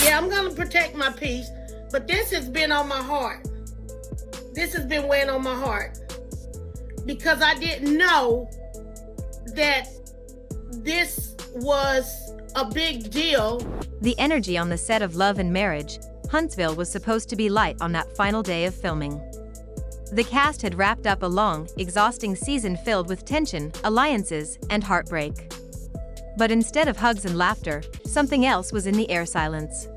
Yeah, I'm gonna protect my peace, but this has been on my heart. This has been weighing on my heart because I didn't know that this was a big deal. The energy on the set of Love and Marriage, Huntsville was supposed to be light on that final day of filming. The cast had wrapped up a long, exhausting season filled with tension, alliances, and heartbreak. But instead of hugs and laughter, something else was in the air: silence.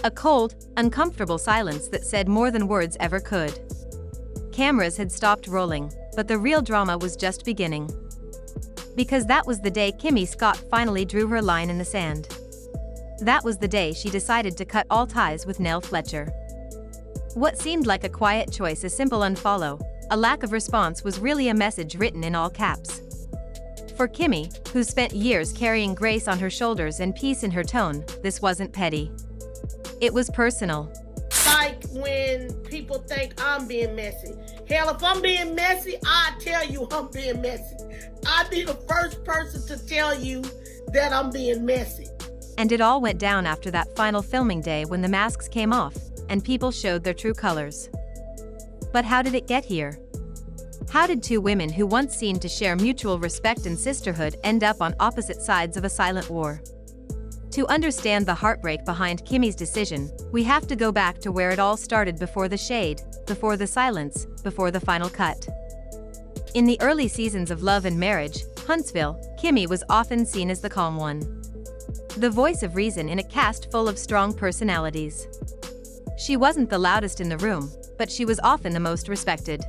A cold, uncomfortable silence that said more than words ever could. Cameras had stopped rolling, but the real drama was just beginning. Because that was the day Kimmi Scott finally drew her line in the sand. That was the day she decided to cut all ties with Nell Fletcher. What seemed like a quiet choice, a simple unfollow, a lack of response, was really a message written in all caps. For Kimmi, who spent years carrying grace on her shoulders and peace in her tone, this wasn't petty. It was personal. Like when people think I'm being messy. Hell, if I'm being messy, I tell you I'm being messy. I'd be the first person to tell you that I'm being messy. And it all went down after that final filming day when the masks came off and people showed their true colors. But how did it get here? How did two women who once seemed to share mutual respect and sisterhood end up on opposite sides of a silent war? To understand the heartbreak behind Kimmi's decision, we have to go back to where it all started, before the shade, before the silence, before the final cut. In the early seasons of Love and Marriage, Huntsville, Kimmi was often seen as the calm one. The voice of reason in a cast full of strong personalities. She wasn't the loudest in the room, but she was often the most respected.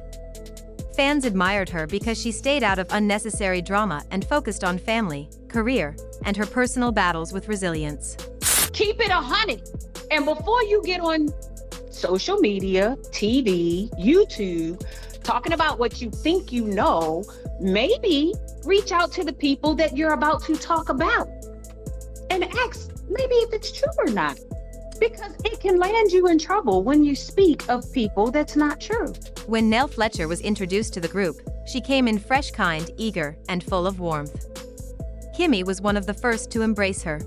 Fans admired her because she stayed out of unnecessary drama and focused on family, career, and her personal battles with resilience. Keep it 100. And before you get on social media, TV, YouTube, talking about what you think you know, maybe reach out to the people that you're about to talk about and ask maybe if it's true or not. Because it can land you in trouble when you speak of people that's not true. When Nell Fletcher was introduced to the group, she came in fresh, kind, eager, and full of warmth. Kimmi was one of the first to embrace her.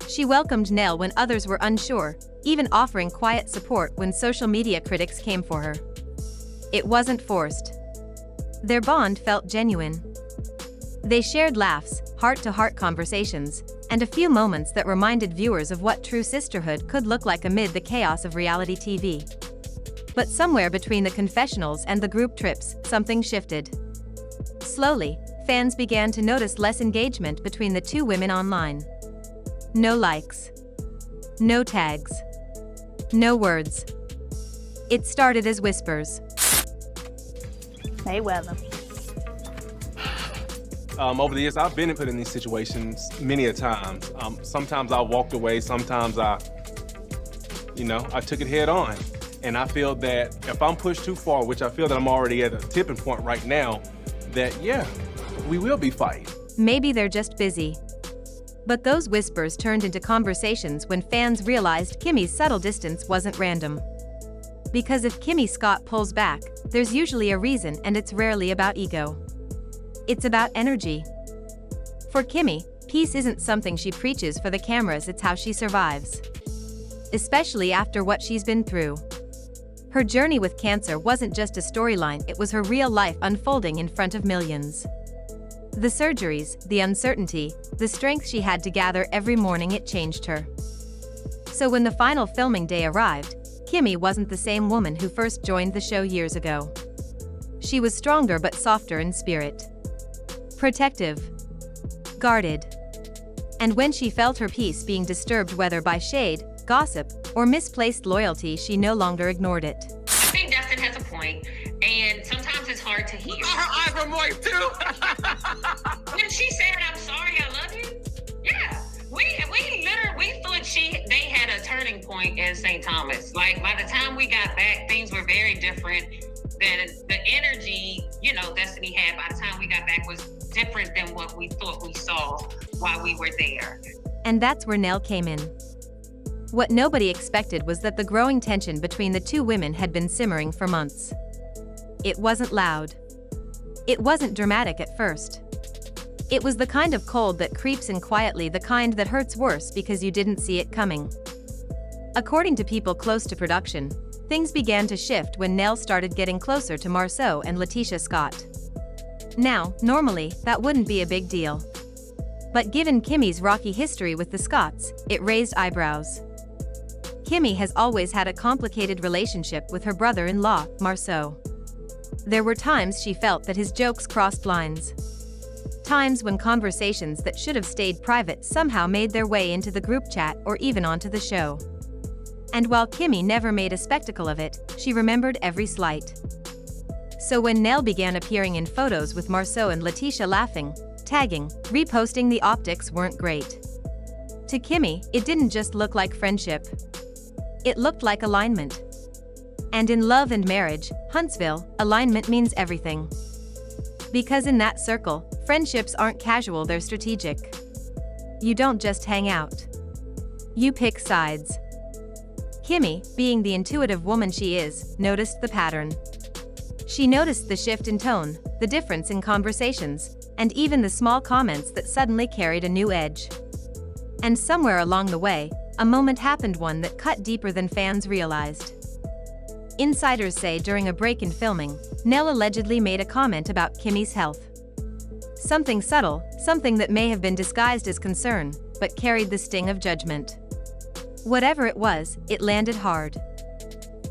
She welcomed Nell when others were unsure, even offering quiet support when social media critics came for her. It wasn't forced. Their bond felt genuine. They shared laughs, heart-to-heart conversations, and a few moments that reminded viewers of what true sisterhood could look like amid the chaos of reality TV. But somewhere between the confessionals and the group trips, something shifted. Slowly, fans began to notice less engagement between the two women online. No likes. No tags. No words. It started as whispers. Hey, weather. Over the years, I've been put in these situations many a times. Sometimes I walked away, sometimes I took it head on. And I feel that if I'm pushed too far, which I feel that I'm already at a tipping point right now, that yeah, we will be fighting. Maybe they're just busy. But those whispers turned into conversations when fans realized Kimmi's subtle distance wasn't random. Because if Kimmi Scott pulls back, there's usually a reason, and it's rarely about ego. It's about energy. For Kimmi, peace isn't something she preaches for the cameras, it's how she survives. Especially after what she's been through. Her journey with cancer wasn't just a storyline, it was her real life unfolding in front of millions. The surgeries, the uncertainty, the strength she had to gather every morning, it changed her. So when the final filming day arrived, Kimmi wasn't the same woman who first joined the show years ago. She was stronger but softer in spirit. Protective. Guarded. And when she felt her peace being disturbed, whether by shade, gossip, or misplaced loyalty, she no longer ignored it. I think Dustin has a point, and sometimes it's hard to hear. Her eyes were moist too. When she said, "I'm sorry, I love you," yeah, we thought they had a turning point in St. Thomas. Like, by the time we got back, things were very different. Than the energy, Destiny had by the time we got back was different than what we thought we saw while we were there. And that's where Nell came in. What nobody expected was that the growing tension between the two women had been simmering for months. It wasn't loud. It wasn't dramatic at first. It was the kind of cold that creeps in quietly, the kind that hurts worse because you didn't see it coming. According to people close to production, things began to shift when Nell started getting closer to Marceau and Letitia Scott. Now, normally, that wouldn't be a big deal. But given Kimmi's rocky history with the Scotts, it raised eyebrows. Kimmi has always had a complicated relationship with her brother-in-law, Marceau. There were times she felt that his jokes crossed lines. Times when conversations that should have stayed private somehow made their way into the group chat or even onto the show. And while Kimmi never made a spectacle of it, she remembered every slight. So when Nell began appearing in photos with Marceau and Letitia laughing, tagging, reposting, the optics weren't great. To Kimmi, it didn't just look like friendship. It looked like alignment. And in love and marriage, Huntsville, alignment means everything. Because in that circle, friendships aren't casual, they're strategic. You don't just hang out. You pick sides. Kimmi, being the intuitive woman she is, noticed the pattern. She noticed the shift in tone, the difference in conversations, and even the small comments that suddenly carried a new edge. And somewhere along the way, a moment happened, one that cut deeper than fans realized. Insiders say during a break in filming, Nell allegedly made a comment about Kimmi's health. Something subtle, something that may have been disguised as concern, but carried the sting of judgment. Whatever it was, it landed hard.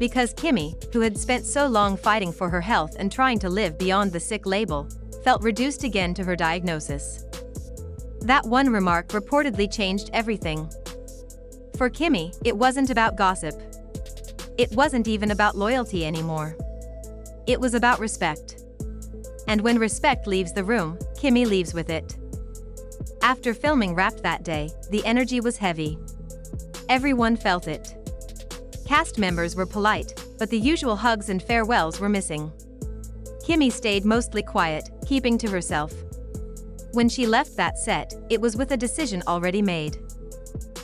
Because Kimmi, who had spent so long fighting for her health and trying to live beyond the sick label, felt reduced again to her diagnosis. That one remark reportedly changed everything. For Kimmi, it wasn't about gossip. It wasn't even about loyalty anymore. It was about respect. And when respect leaves the room, Kimmi leaves with it. After filming wrapped that day, the energy was heavy. Everyone felt it. Cast members were polite, but the usual hugs and farewells were missing. Kimmi stayed mostly quiet, keeping to herself. When she left that set, it was with a decision already made.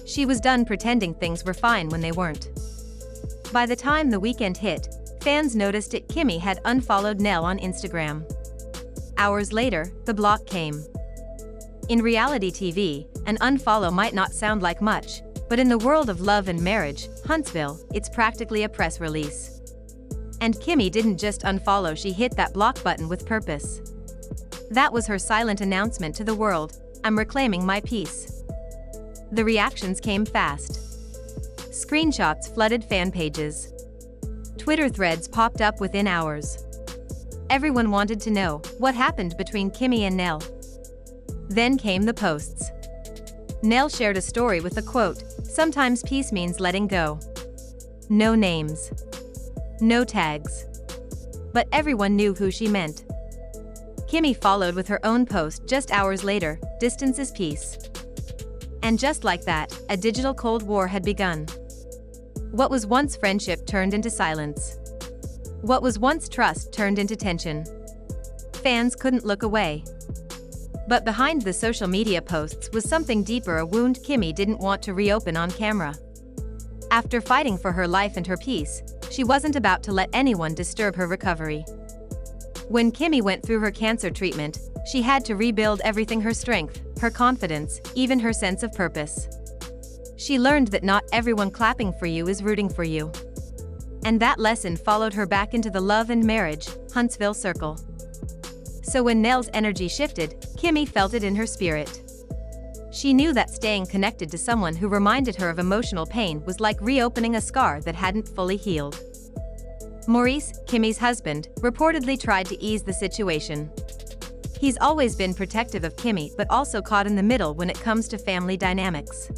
She was done pretending things were fine when they weren't. By the time the weekend hit, fans noticed it. Kimmi had unfollowed Nell on Instagram. Hours later, the block came. In reality TV, an unfollow might not sound like much, but in the world of love and marriage, Huntsville, it's practically a press release. And Kimmi didn't just unfollow, she hit that block button with purpose. That was her silent announcement to the world: I'm reclaiming my peace. The reactions came fast. Screenshots flooded fan pages. Twitter threads popped up within hours. Everyone wanted to know what happened between Kimmi and Nell. Then came the posts. Nell shared a story with a quote, "Sometimes peace means letting go." No names. No tags. But everyone knew who she meant. Kimmi followed with her own post just hours later, "Distance is peace." And just like that, a digital Cold War had begun. What was once friendship turned into silence. What was once trust turned into tension. Fans couldn't look away. But behind the social media posts was something deeper, a wound Kimmi didn't want to reopen on camera. After fighting for her life and her peace, she wasn't about to let anyone disturb her recovery. When Kimmi went through her cancer treatment, she had to rebuild everything: her strength, her confidence, even her sense of purpose. She learned that not everyone clapping for you is rooting for you. And that lesson followed her back into the love and marriage, Huntsville circle. So when Nell's energy shifted, Kimmi felt it in her spirit. She knew that staying connected to someone who reminded her of emotional pain was like reopening a scar that hadn't fully healed. Maurice, Kimmi's husband, reportedly tried to ease the situation. He's always been protective of Kimmi but also caught in the middle when it comes to family dynamics.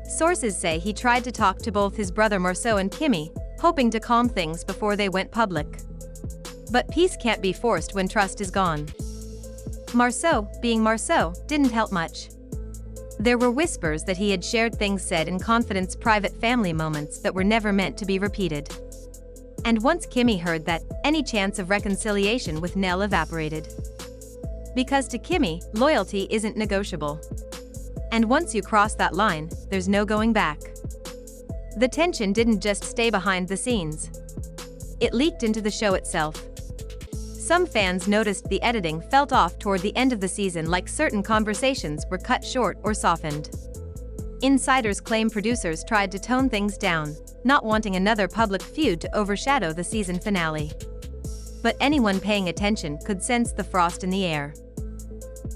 Sources say he tried to talk to both his brother Marceau and Kimmi, hoping to calm things before they went public. But peace can't be forced when trust is gone. Marceau, being Marceau, didn't help much. There were whispers that he had shared things said in confidence, private family moments that were never meant to be repeated. And once Kimmi heard that, any chance of reconciliation with Nell evaporated. Because to Kimmi, loyalty isn't negotiable. And once you cross that line, there's no going back. The tension didn't just stay behind the scenes. It leaked into the show itself. Some fans noticed the editing felt off toward the end of the season, like certain conversations were cut short or softened. Insiders claim producers tried to tone things down, not wanting another public feud to overshadow the season finale. But anyone paying attention could sense the frost in the air.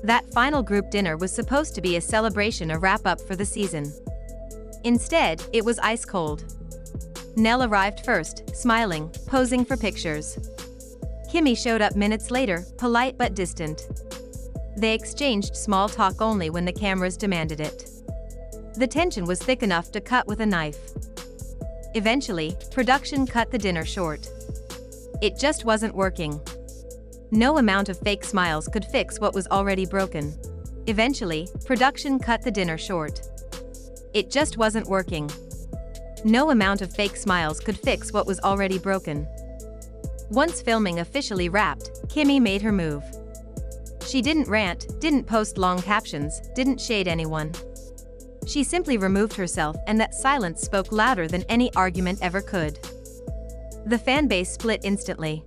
That final group dinner was supposed to be a celebration, a wrap-up for the season. Instead, it was ice cold. Nell arrived first, smiling, posing for pictures. Kimmi showed up minutes later, polite but distant. They exchanged small talk only when the cameras demanded it. The tension was thick enough to cut with a knife. Eventually, production cut the dinner short. It just wasn't working. No amount of fake smiles could fix what was already broken. Eventually, production cut the dinner short. It just wasn't working. No amount of fake smiles could fix what was already broken. Once filming officially wrapped, Kimmi made her move. She didn't rant, didn't post long captions, didn't shade anyone. She simply removed herself, and that silence spoke louder than any argument ever could. The fanbase split instantly.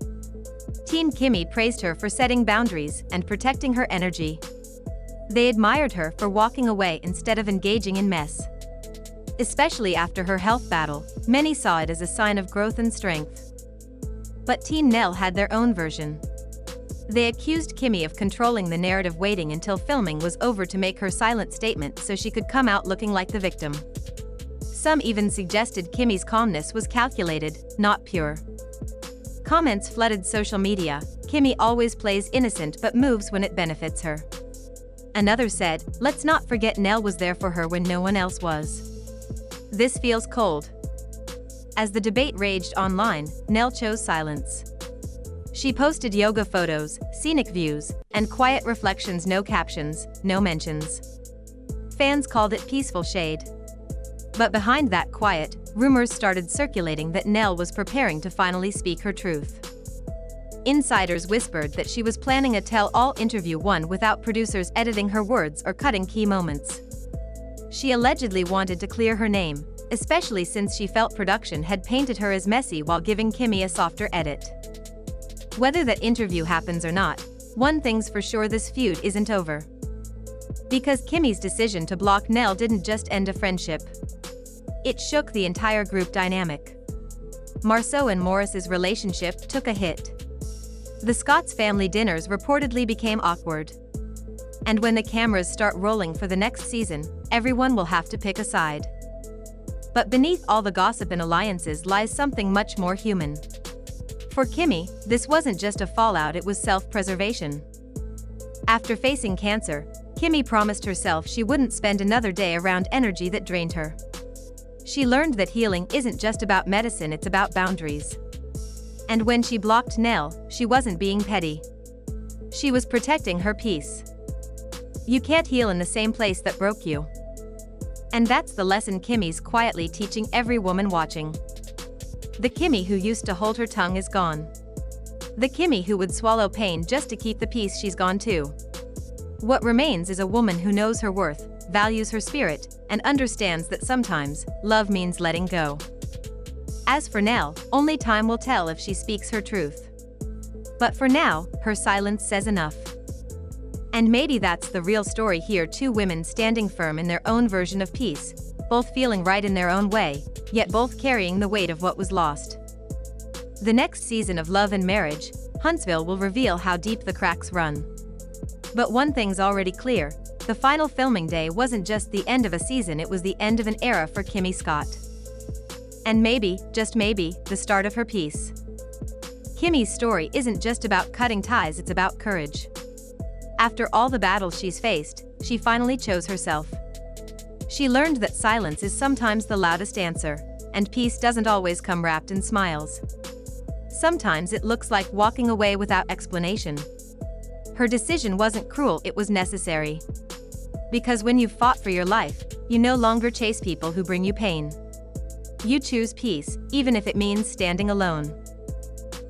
Team Kimmi praised her for setting boundaries and protecting her energy. They admired her for walking away instead of engaging in mess. Especially after her health battle, many saw it as a sign of growth and strength. But Team Nell had their own version. They accused Kimmi of controlling the narrative, waiting until filming was over to make her silent statement so she could come out looking like the victim. Some even suggested Kimmi's calmness was calculated, not pure. Comments flooded social media. Kimmi always plays innocent but moves when it benefits her. Another said, let's not forget Nell was there for her when no one else was. This feels cold. As the debate raged online, Nell chose silence. She posted yoga photos, scenic views, and quiet reflections, no captions, no mentions. Fans called it peaceful shade. But behind that quiet, rumors started circulating that Nell was preparing to finally speak her truth. Insiders whispered that she was planning a tell-all interview, one without producers editing her words or cutting key moments. She allegedly wanted to clear her name, especially since she felt production had painted her as messy while giving Kimmi a softer edit. Whether that interview happens or not, one thing's for sure: this feud isn't over. Because Kimmi's decision to block Nell didn't just end a friendship. It shook the entire group dynamic. Marceau and Morris's relationship took a hit. The Scott's family dinners reportedly became awkward. And when the cameras start rolling for the next season, everyone will have to pick a side. But beneath all the gossip and alliances lies something much more human. For Kimmi, this wasn't just a fallout, it was self-preservation. After facing cancer, Kimmi promised herself she wouldn't spend another day around energy that drained her. She learned that healing isn't just about medicine, it's about boundaries. And when she blocked Nell, she wasn't being petty. She was protecting her peace. You can't heal in the same place that broke you. And that's the lesson Kimmi's quietly teaching every woman watching. The Kimmi who used to hold her tongue is gone. The Kimmi who would swallow pain just to keep the peace, she's gone too. What remains is a woman who knows her worth, values her spirit, and understands that sometimes love means letting go. As for Nell, only time will tell if she speaks her truth. But for now, her silence says enough. And maybe that's the real story here: two women standing firm in their own version of peace, both feeling right in their own way, yet both carrying the weight of what was lost. The next season of Love and Marriage, Huntsville, will reveal how deep the cracks run. But one thing's already clear: the final filming day wasn't just the end of a season, it was the end of an era for Kimmi Scott. And maybe, just maybe, the start of her peace. Kimmi's story isn't just about cutting ties, it's about courage. After all the battles she's faced, she finally chose herself. She learned that silence is sometimes the loudest answer, and peace doesn't always come wrapped in smiles. Sometimes it looks like walking away without explanation. Her decision wasn't cruel, it was necessary. Because when you've fought for your life, you no longer chase people who bring you pain. You choose peace, even if it means standing alone.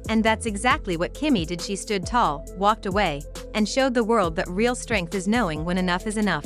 And that's exactly what Kimmi did. She stood tall, walked away, and showed the world that real strength is knowing when enough is enough.